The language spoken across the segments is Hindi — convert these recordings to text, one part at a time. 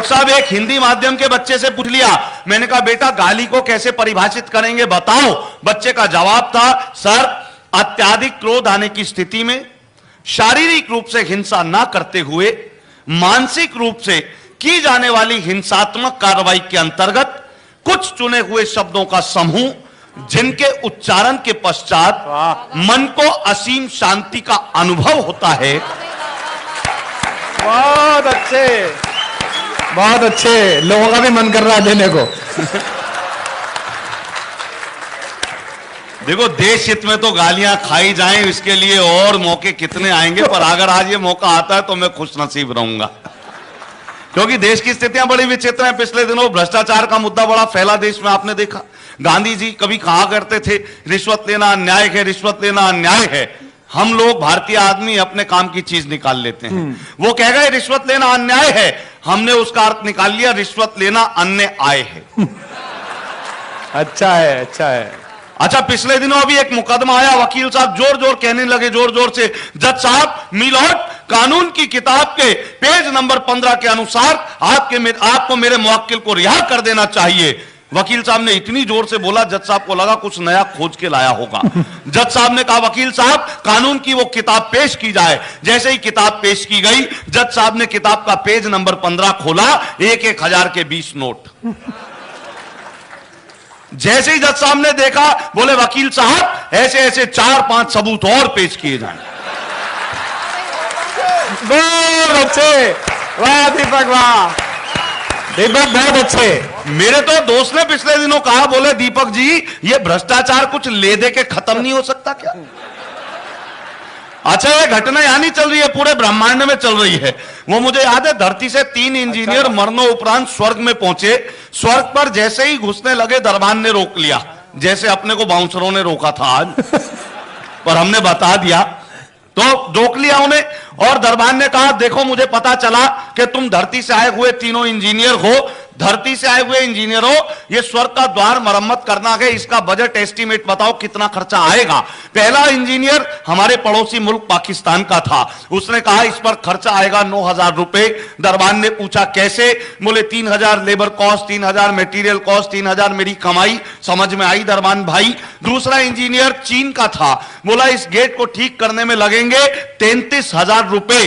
साहब एक हिंदी माध्यम के बच्चे से पूछ लिया, मैंने कहा बेटा गाली को कैसे परिभाषित करेंगे बताओ। बच्चे का जवाब था, सर अत्यधिक क्रोध आने की स्थिति में शारीरिक रूप से हिंसा ना करते हुए मानसिक रूप से की जाने वाली हिंसात्मक कार्रवाई के अंतर्गत कुछ चुने हुए शब्दों का समूह जिनके उच्चारण के पश्चात मन को असीम शांति का अनुभव होता है। बहुत अच्छे, बहुत अच्छे, लोगों का भी मन कर रहा है देने को। देखो देश हित में तो गालियां खाई जाएं, इसके लिए और मौके कितने आएंगे, पर अगर आज ये मौका आता है तो मैं खुश नसीब रहूंगा, क्योंकि देश की स्थितियां बड़ी विचित्र हैं। पिछले दिनों भ्रष्टाचार का मुद्दा बड़ा फैला देश में, आपने देखा। गांधी जी कभी कहा करते थे रिश्वत लेना अन्याय है, रिश्वत लेना अन्याय है। हम लोग भारतीय आदमी अपने काम की चीज निकाल लेते हैं। वो कह गए रिश्वत लेना अन्याय है, हमने उसका अर्थ निकाल लिया रिश्वत लेना अन्य आय है। अच्छा है, अच्छा है। अच्छा पिछले दिनों अभी एक मुकदमा आया, वकील साहब जोर जोर कहने लगे, जोर जोर से, जज साहब मिलॉर्ड कानून की किताब के पेज नंबर 15 के अनुसार आपको मेरे मुवक्किल को रिहा कर देना चाहिए। वकील साहब ने इतनी जोर से बोला, जज साहब को लगा कुछ नया खोज के लाया होगा। जज साहब ने कहा वकील साहब कानून की वो किताब पेश की जाए। जैसे ही किताब पेश की गई, जज साहब ने किताब का पेज नंबर 15 खोला, 1,000 के 20 नोट। जैसे ही जज साहब ने देखा, बोले वकील साहब ऐसे ऐसे 4-5 सबूत और पेश किए जाएं। बहुत अच्छे, वाह दीपक, वाह दीपक, बहुत अच्छे। मेरे तो दोस्त ने पिछले दिनों कहा, बोले दीपक जी ये भ्रष्टाचार कुछ ले दे के खत्म नहीं हो सकता क्या? अच्छा ये घटना यहां नहीं चल रही है, पूरे ब्रह्मांड में चल रही है। वो मुझे याद है, धरती से 3 इंजीनियर मरनों उपरांत स्वर्ग में पहुंचे। स्वर्ग पर जैसे ही घुसने लगे, दरबान ने रोक लिया, जैसे अपने को बाउंसरों ने रोका था आज। पर हमने बता दिया तो रोक लिया उन्हें, और दरबान ने कहा देखो मुझे पता चला कि तुम धरती से आए हुए तीनों इंजीनियर हो। धरती से आए हुए इंजीनियर हो, ये स्वर्ग का द्वार मरम्मत करना है, इसका बजट एस्टीमेट बताओ कितना खर्चा आएगा। पहला इंजीनियर हमारे पड़ोसी मुल्क पाकिस्तान का था, उसने कहा इस पर खर्चा आएगा 9,000 रुपए। दरबान ने पूछा कैसे? बोले 3,000 लेबर कॉस्ट, 3,000 मटेरियल कॉस्ट, 3,000 मेरी कमाई। समझ में आई दरबान भाई। दूसरा इंजीनियर चीन का था, बोला इस गेट को ठीक करने में लगेंगे 33,000 रुपए।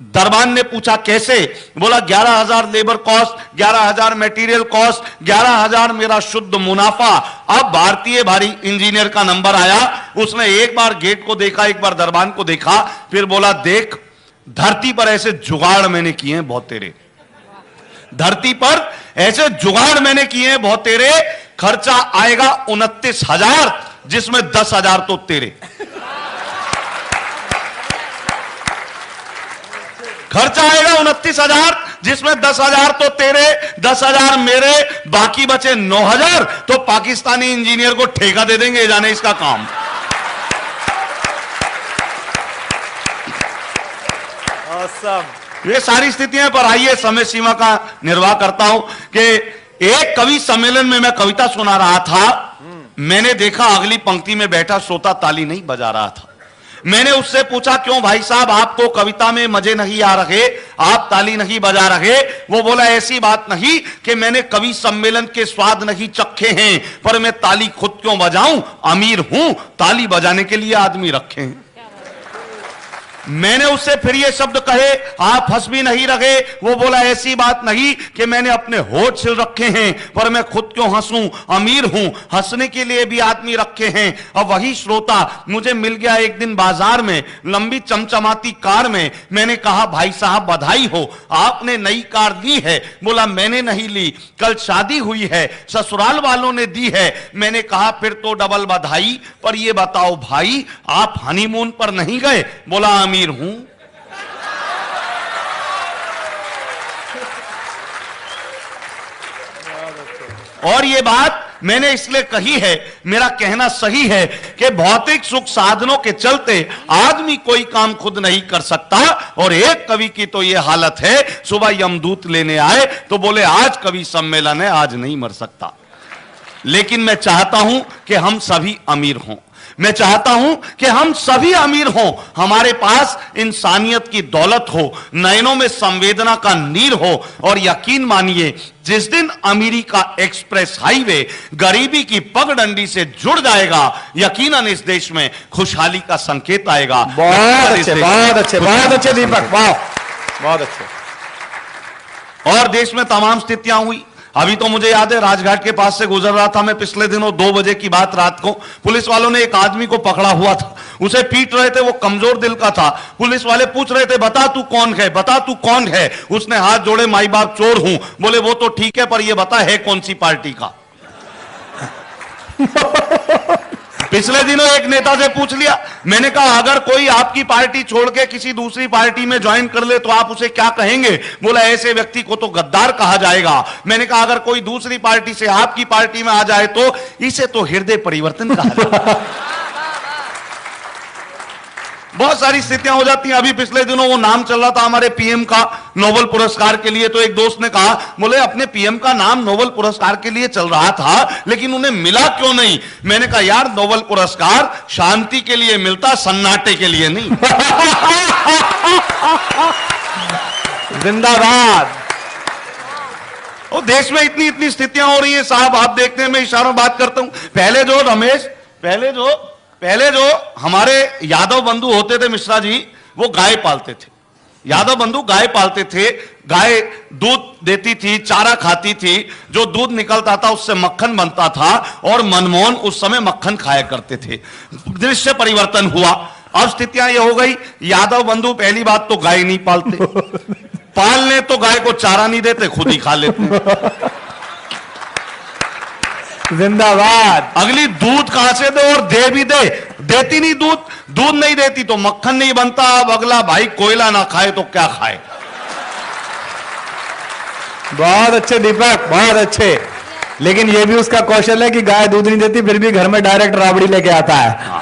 दरबान ने पूछा कैसे? बोला 11,000 लेबर कॉस्ट, 11,000 मटेरियल कॉस्ट, 11,000 मेरा शुद्ध मुनाफा। अब भारतीय भारी इंजीनियर का नंबर आया, उसने एक बार गेट को देखा, एक बार दरबान को देखा, फिर बोला देख धरती पर ऐसे जुगाड़ मैंने किए हैं बहुत तेरे, धरती पर ऐसे जुगाड़ मैंने किए हैं बहुत तेरे, खर्चा आएगा 29,000 जिसमें 10,000 तो तेरे। खर्चा आएगा 29,000 जिसमें 10,000 तो तेरे, 10,000 मेरे, बाकी बचे 9,000 तो पाकिस्तानी इंजीनियर को ठेका दे देंगे, जाने इसका काम। ये सारी स्थितियां, पर आइए समय सीमा का निर्वाह करता हूं कि एक कवि सम्मेलन में मैं कविता सुना रहा था। मैंने देखा अगली पंक्ति में बैठा श्रोता ताली नहीं बजा रहा था। मैंने उससे पूछा क्यों भाई साहब, आपको कविता में मजे नहीं आ रहे, आप ताली नहीं बजा रहे? वो बोला ऐसी बात नहीं कि मैंने कवि सम्मेलन के स्वाद नहीं चखे हैं, पर मैं ताली खुद क्यों बजाऊं, अमीर हूं, ताली बजाने के लिए आदमी रखे हैं। मैंने उससे फिर ये शब्द कहे, आप हंस भी नहीं रहे। वो बोला ऐसी बात नहीं कि मैंने अपने होठ सिल रखे हैं, पर मैं खुद क्यों हंसूं, अमीर हूं, हंसने के लिए भी आदमी रखे हैं। अब वही श्रोता मुझे मिल गया एक दिन बाजार में, लंबी चमचमाती कार में। मैंने कहा भाई साहब बधाई हो, आपने नई कार ली है। बोला मैंने नहीं ली, कल शादी हुई है, ससुराल वालों ने दी है। मैंने कहा फिर तो डबल बधाई, पर ये बताओ भाई आप हनीमून पर नहीं गए? बोला अमीर हूं। और ये बात मैंने इसलिए कही है, मेरा कहना सही है कि भौतिक सुख साधनों के चलते आदमी कोई काम खुद नहीं कर सकता। और एक कवि की तो ये हालत है, सुबह यमदूत लेने आए तो बोले आज कवि सम्मेलन है, आज नहीं मर सकता। लेकिन मैं चाहता हूं कि हम सभी अमीर हों, मैं चाहता हूं कि हम सभी अमीर हों, हमारे पास इंसानियत की दौलत हो, नयनों में संवेदना का नीर हो, और यकीन मानिए जिस दिन अमीरी का एक्सप्रेस हाईवे गरीबी की पगडंडी से जुड़ जाएगा, यकीनन इस देश में खुशहाली का संकेत आएगा। बहुत अच्छे, बहुत अच्छे, बहुत अच्छे दीपक, वाह, बहुत अच्छे। और देश में तमाम स्थितियां हुई। अभी तो मुझे याद है, राजघाट के पास से गुजर रहा था मैं पिछले दिनों, 2 बजे की बात रात को, पुलिस वालों ने एक आदमी को पकड़ा हुआ था, उसे पीट रहे थे, वो कमजोर दिल का था। पुलिस वाले पूछ रहे थे, बता तू कौन है, बता तू कौन है। उसने हाथ जोड़े, माई बाप चोर हूं। बोले वो तो ठीक है, पर ये बता है कौन सी पार्टी का। पिछले दिनों एक नेता से पूछ लिया, मैंने कहा अगर कोई आपकी पार्टी छोड़ के किसी दूसरी पार्टी में ज्वाइन कर ले तो आप उसे क्या कहेंगे। बोला ऐसे व्यक्ति को तो गद्दार कहा जाएगा। मैंने कहा अगर कोई दूसरी पार्टी से आपकी पार्टी में आ जाए तो इसे तो हृदय परिवर्तन कहा जाएगा। बहुत सारी स्थितियां हो जाती हैं। अभी पिछले दिनों वो नाम चल रहा था हमारे पीएम का नोबेल पुरस्कार के लिए, तो एक दोस्त ने कहा, बोले अपने पीएम का नाम नोबेल पुरस्कार के लिए चल रहा था लेकिन उन्हें मिला क्यों नहीं। मैंने कहा यार नोबेल पुरस्कार शांति के लिए मिलता, सन्नाटे के लिए नहीं। जिंदाबाद। और देश में इतनी इतनी स्थितियां हो रही हैं साहब, आप देखते हैं, मैं इशारों बात करता हूं। पहले जो हमारे यादव बंधु होते थे मिश्रा जी, वो गाय पालते थे। यादव बंधु गाय पालते थे, गाय दूध देती थी, चारा खाती थी, जो दूध निकलता था उससे मक्खन बनता था, और मनमोहन उस समय मक्खन खाया करते थे। दृश्य परिवर्तन हुआ। अब स्थितियां ये हो गई, यादव बंधु पहली बात तो गाय नहीं पालते, पालने तो गाय को चारा नहीं देते, खुद ही खा लेते। जिंदाबाद। अगली दूध कहां से दे, और दे भी दे, देती नहीं दूध, दूध नहीं देती तो मक्खन नहीं बनता। अब अगला भाई कोयला ना खाए तो क्या खाए। बहुत अच्छे दीपक, बहुत अच्छे। लेकिन यह भी उसका कौशल है कि गाय दूध नहीं देती फिर भी घर में डायरेक्ट राबड़ी लेके आता है।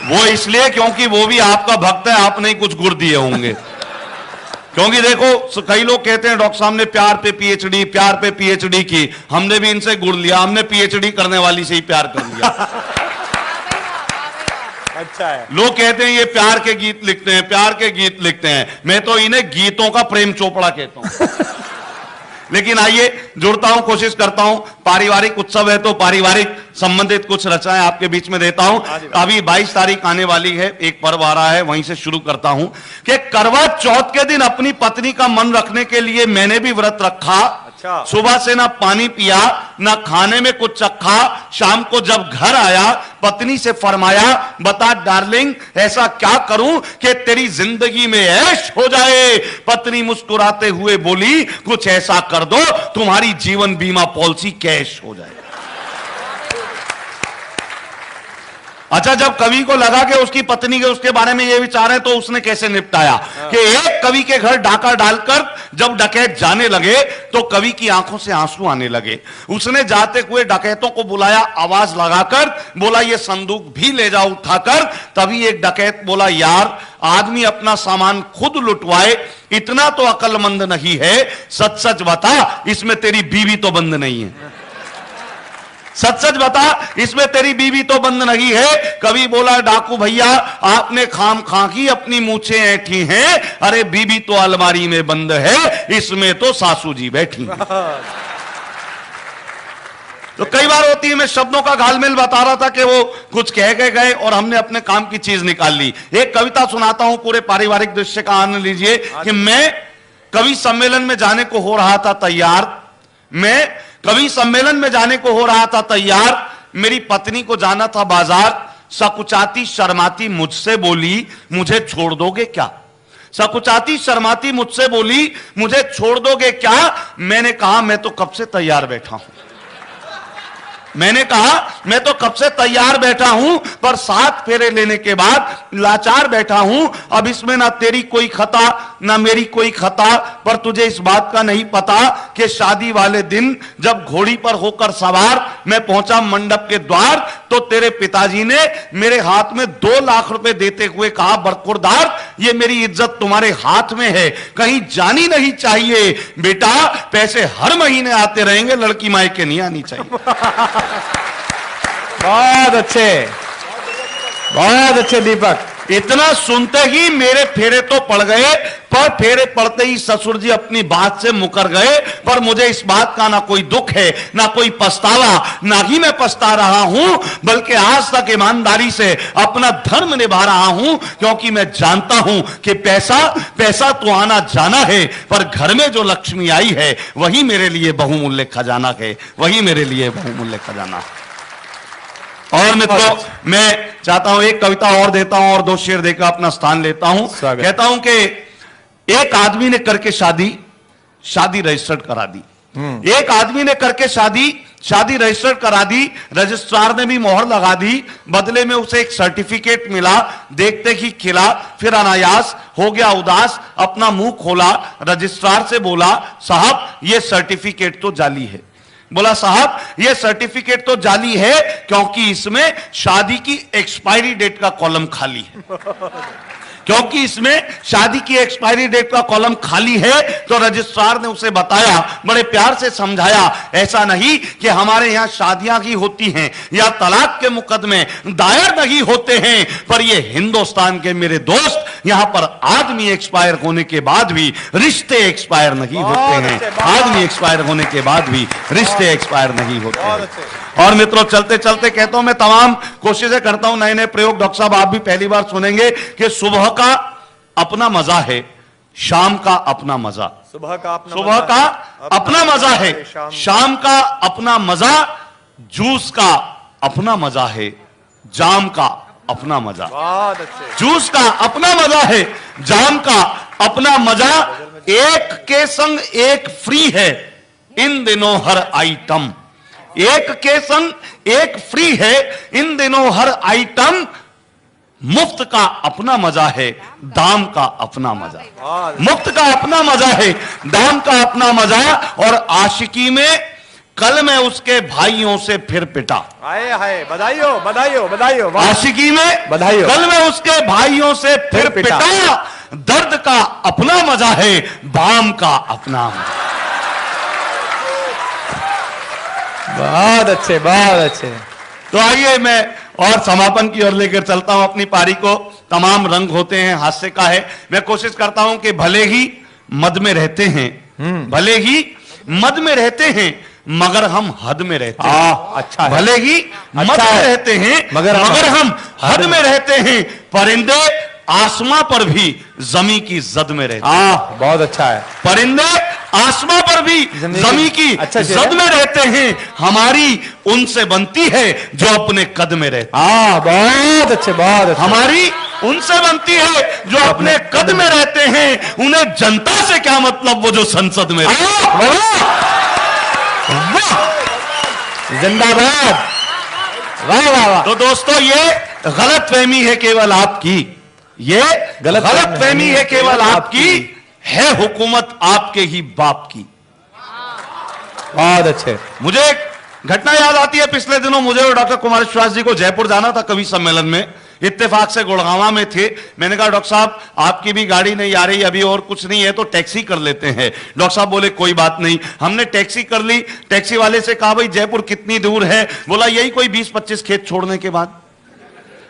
वो इसलिए क्योंकि वो भी आपका भक्त है, आपने ही कुछ गुड़ दिए होंगे। क्योंकि देखो कई लोग कहते हैं डॉक्टर साहब ने प्यार पे पीएचडी, प्यार पे पीएचडी की, हमने भी इनसे गुड़ लिया, हमने पीएचडी करने वाली से ही प्यार कर लिया। अच्छा है। लोग कहते हैं ये प्यार के गीत लिखते हैं, प्यार के गीत लिखते हैं, मैं तो इन्हें गीतों का प्रेम चोपड़ा कहता हूं। लेकिन आइए जुड़ता हूं, कोशिश करता हूं, पारिवारिक उत्सव है तो पारिवारिक संबंधित कुछ रचनाएं आपके बीच में देता हूं। अभी 22 तारीख आने वाली है, एक पर्व आ रहा है, वहीं से शुरू करता हूं कि करवा चौथ के दिन अपनी पत्नी का मन रखने के लिए मैंने भी व्रत रखा। अच्छा। सुबह से ना पानी पिया, ना खाने में कुछ चखा। शाम को जब घर आया पत्नी से फरमाया, बता डार्लिंग ऐसा क्या करूं कि तेरी जिंदगी में ऐश हो जाए। पत्नी मुस्कुराते हुए बोली, कुछ ऐसा कर दो तुम्हारी जीवन बीमा पॉलिसी कैश हो जाए। अच्छा, जब कवि को लगा कि उसकी पत्नी के उसके बारे में ये विचार है तो उसने कैसे निपटाया कि एक कवि के घर डाका डालकर जब डकैत जाने लगे तो कवि की आंखों से आंसू आने लगे। उसने जाते हुए डकैतों को बुलाया, आवाज लगाकर बोला ये संदूक भी ले जाओ उठाकर। तभी एक डकैत बोला, यार आदमी अपना सामान खुद लुटवाए इतना तो अक्लमंद नहीं है, सच सच बता इसमें तेरी बीवी तो बंद नहीं है। सच सच बता इसमें तेरी बीवी तो बंद नहीं है। कवि बोला, डाकू भैया आपने खाम खाकी अपनी मूछें ऐठी हैं, अरे बीवी तो अलमारी में बंद है, इसमें तो सासू जी बैठी हैं। तो कई बार होती है, मैं शब्दों का घालमेल बता रहा था कि वो कुछ कह के गए और हमने अपने काम की चीज निकाल ली। एक कविता सुनाता हूं, पूरे पारिवारिक दृश्य का आनंद लीजिए कि मैं कवि सम्मेलन में जाने को हो रहा था तैयार। कवि सम्मेलन में जाने को हो रहा था तैयार। मेरी पत्नी को जाना था बाजार। सकुचाती शर्माती मुझसे बोली, मुझे छोड़ दोगे क्या। सकुचाती शर्माती मुझसे बोली, मुझे छोड़ दोगे क्या। मैंने कहा मैं तो कब से तैयार बैठा हूं। मैंने कहा मैं तो कब से तैयार बैठा हूं, पर 7 फेरे लेने के बाद लाचार बैठा हूं। अब इसमें ना तेरी कोई खता ना मेरी कोई खता, पर तुझे इस बात का नहीं पता कि शादी वाले दिन जब घोड़ी पर होकर सवार मैं पहुंचा मंडप के द्वार, तो तेरे पिताजी ने मेरे हाथ में 2 लाख रुपए देते हुए कहा, बरखुरदार ये मेरी इज्जत तुम्हारे हाथ में है, कहीं जानी नहीं चाहिए। बेटा पैसे हर महीने आते रहेंगे, लड़की मायके नहीं आनी चाहिए। बहुत अच्छे दीपक। इतना सुनते ही मेरे फेरे तो पड़ गए, पर फेरे पड़ते ही ससुर जी अपनी बात से मुकर गए। पर मुझे इस बात का ना कोई दुख है, ना कोई पछतावा, ना ही मैं पछता रहा हूं, बल्कि आज तक ईमानदारी से अपना धर्म निभा रहा हूं, क्योंकि मैं जानता हूं कि पैसा तो आना जाना है, पर घर में जो लक्ष्मी आई है वही मेरे लिए बहुमूल्य खजाना है, वही मेरे लिए बहुमूल्य खजाना है। और मित्रों, मैं चाहता हूं एक कविता और देता हूं और 2 शेर देकर अपना स्थान लेता हूं। कहता हूं कि एक आदमी ने करके शादी रजिस्टर्ड करा दी। एक आदमी ने करके शादी रजिस्टर्ड करा दी, रजिस्ट्रार ने भी मोहर लगा दी, बदले में उसे एक सर्टिफिकेट मिला। देखते ही खिला, फिर अनायास हो गया उदास, अपना मुंह खोला, रजिस्ट्रार से बोला, साहब ये सर्टिफिकेट तो जाली है। बोला, साहब ये सर्टिफिकेट तो जाली है, क्योंकि इसमें शादी की एक्सपायरी डेट का कॉलम खाली है। क्योंकि इसमें शादी की एक्सपायरी डेट का कॉलम खाली है। तो रजिस्ट्रार ने उसे बताया, बड़े प्यार से समझाया, ऐसा नहीं कि हमारे यहां शादियां ही होती हैं या तलाक के मुकदमे दायर नहीं होते हैं, पर ये हिंदुस्तान के मेरे दोस्त, यहां पर आदमी एक्सपायर होने के बाद भी रिश्ते एक्सपायर नहीं होते हैं। आदमी एक्सपायर होने के बाद भी रिश्ते एक्सपायर नहीं होते हैं। और मित्रों, चलते चलते कहता हूं, मैं तमाम कोशिशें करता हूं, नए नए प्रयोग। डॉक्टर साहब आप भी पहली बार सुनेंगे कि सुबह का अपना मजा है, शाम का अपना मजा। सुबह का अपना मजा है, शाम का अपना मजा, जूस का अपना मजा है, जाम का अपना मजा। जूस का अपना मजा है, जाम का अपना मजा, एक के संग एक फ्री है इन दिनों हर आइटम। एक के संग एक फ्री है इन दिनों हर आइटम, मुफ्त का अपना मजा है, दाम का अपना मजा। मुफ्त का अपना मजा है, दाम का अपना मजा। और आशिकी में कल मैं उसके भाइयों से फिर पिटा। हाय बधाई हो। आशिकी में बधाई हो। कल मैं उसके भाइयों से फिर पिटा, दर्द का अपना मजा है, बाम का अपना मजा। बहुत अच्छे। तो आइए मैं और समापन की ओर लेकर चलता हूं अपनी पारी को। तमाम रंग होते हैं, हास्य का है। मैं कोशिश करता हूं कि भले ही मद में रहते हैं, भले ही मद में रहते हैं, मगर हम हद में रहते हैं। अच्छा है। भले ही मद में रहते हैं, मगर हम हद में रहते हैं। परिंदे आसमां पर भी जमी की जद में रहते हैं। बहुत अच्छा है। परिंदे आसमां पर भी जमी की जद में रहते हैं, हमारी उनसे बनती है जो अपने कद में रहते हैं। बहुत अच्छे। हमारी उनसे बनती है जो अपने कद में रहते हैं, उन्हें जनता से क्या मतलब, वो जो संसद में रहते हैं। जिंदाबाद। वाह। तो दोस्तों, ये गलतफहमी है केवल आपकी, ये गलतफहमी है केवल आपकी, है हुकूमत आपके ही बाप की। बहुत अच्छे। मुझे एक घटना याद आती है। पिछले दिनों मुझे और डॉक्टर कुमार विश्वास जी को जयपुर जाना था कवि सम्मेलन में। इत्तेफाक से गुड़गांवा में थे। मैंने कहा, डॉक्टर साहब आपकी भी गाड़ी नहीं आ रही अभी, और कुछ नहीं है तो टैक्सी कर लेते हैं। डॉक्टर साहब बोले कोई बात नहीं। हमने टैक्सी कर ली। टैक्सी वाले से कहा, भाई जयपुर कितनी दूर है? बोला यही कोई 20-25 खेत छोड़ने के बाद।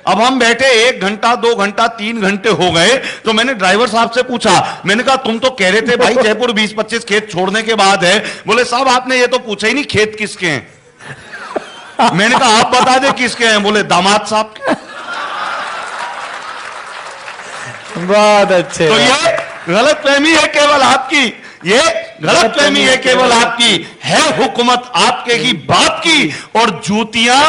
अब हम बैठे 1 घंटा 2 घंटा 3 घंटे हो गए। तो मैंने ड्राइवर साहब से पूछा, मैंने कहा तुम तो कह रहे थे भाई जयपुर 20-25 खेत छोड़ने के बाद है। बोले साहब आपने ये तो पूछा ही नहीं खेत किसके हैं। मैंने कहा आप बता दे किसके हैं। बोले दामाद साहब के। बहुत अच्छे। तो ये गलतफहमी है केवल आपकी, ये गलतफहमी है केवल आपकी, है हुकूमत आपके ही बाप की, और जूतियां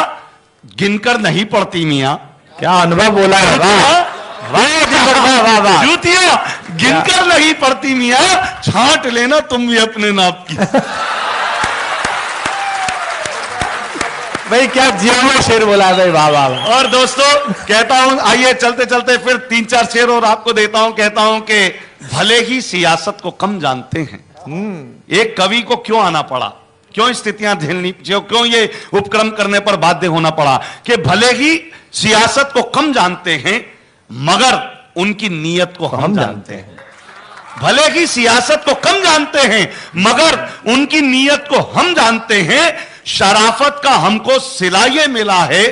गिनकर नहीं पड़ती मियां। क्या अनुभव बोला है। वाह। जूतियां गिनकर नहीं पड़ती मियां, छांट लेना तुम भी अपने नाप की। भाई क्या जिया शेर बोला है भाई। वाह। और दोस्तों कहता हूं, आइए चलते चलते फिर 3-4 शेर और आपको देता हूं। कहता हूं कि भले ही सियासत को कम जानते हैं, एक कवि को क्यों आना पड़ा, क्यों स्थितियां झेलनी, क्यों ये उपक्रम करने पर बाध्य होना पड़ा, कि भले ही सियासत को कम जानते हैं मगर उनकी नीयत को हम जानते हैं। भले ही सियासत को कम जानते हैं मगर उनकी नीयत को हम जानते हैं। शराफत का हमको सिला ये मिला है,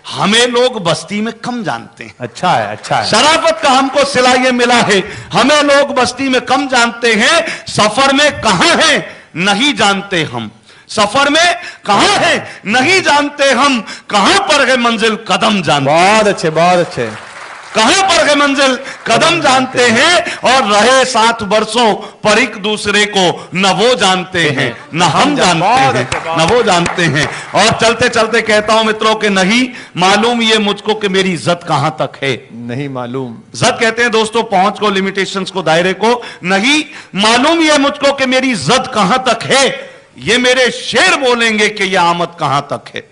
हमें लोग बस्ती में कम जानते हैं। अच्छा है, अच्छा है। शराफत का हमको सिला ये मिला है, हमें लोग बस्ती में कम जानते हैं। सफर में कहां है नहीं जानते हम, सफर में कहां है नहीं जानते हम, कहां पर है मंजिल कदम जानते, बहुत अच्छे, बहुत अच्छे। कहां पर है मंजिल कदम जानते हैं। और रहे 7 वर्षों पर एक दूसरे को न वो जानते हैं न हम जानते हैं, न वो जानते हैं। और चलते चलते कहता हूं मित्रों के नहीं मालूम ये मुझको कि मेरी इज्जत कहां तक है, नहीं मालूम। इज्जत कहते हैं दोस्तों पहुंच को, लिमिटेशंस को, दायरे को। नहीं मालूम ये मुझको कि मेरी इज्जत कहां तक है, ये मेरे शेर बोलेंगे कि ये आमद कहां तक है।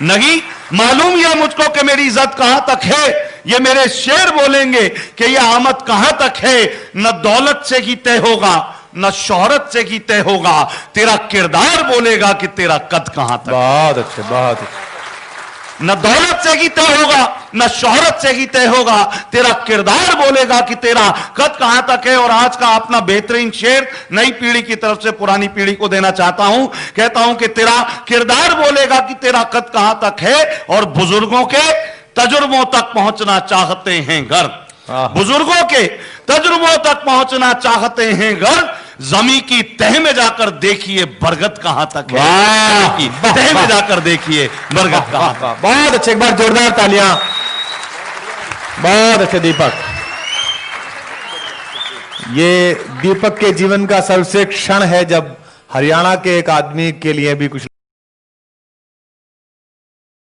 नहीं मालूम यह मुझको कि मेरी इज्जत कहां तक है, ये मेरे शेर बोलेंगे कि यह आमद कहां तक है। न दौलत से ही तय होगा न शोहरत से ही तय होगा, तेरा किरदार बोलेगा कि तेरा कद कहां तक। बहुत अच्छे, बहुत अच्छे। न दौलत से ही तय होगा न शोहरत से ही तय होगा, तेरा किरदार बोलेगा कि तेरा कद कहां तक है। और आज का अपना बेहतरीन शेर नई पीढ़ी की तरफ से पुरानी पीढ़ी को देना चाहता हूं। कहता हूं कि तेरा किरदार बोलेगा कि तेरा कद कहां तक है। और बुजुर्गों के तजुर्बों तक पहुंचना चाहते हैं घर, बुजुर्गों के तजुर्बों तक पहुंचना चाहते हैं घर। जमी की तह में जाकर देखिए बरगद कहां तक है, की तह में जाकर देखिए बरगद कहां तक। बहुत अच्छे, एक बार जोरदार तालियां। बहुत अच्छे दीपक। ये दीपक के जीवन का सर्वश्रेष्ठ क्षण है जब हरियाणा के एक आदमी के लिए भी कुछ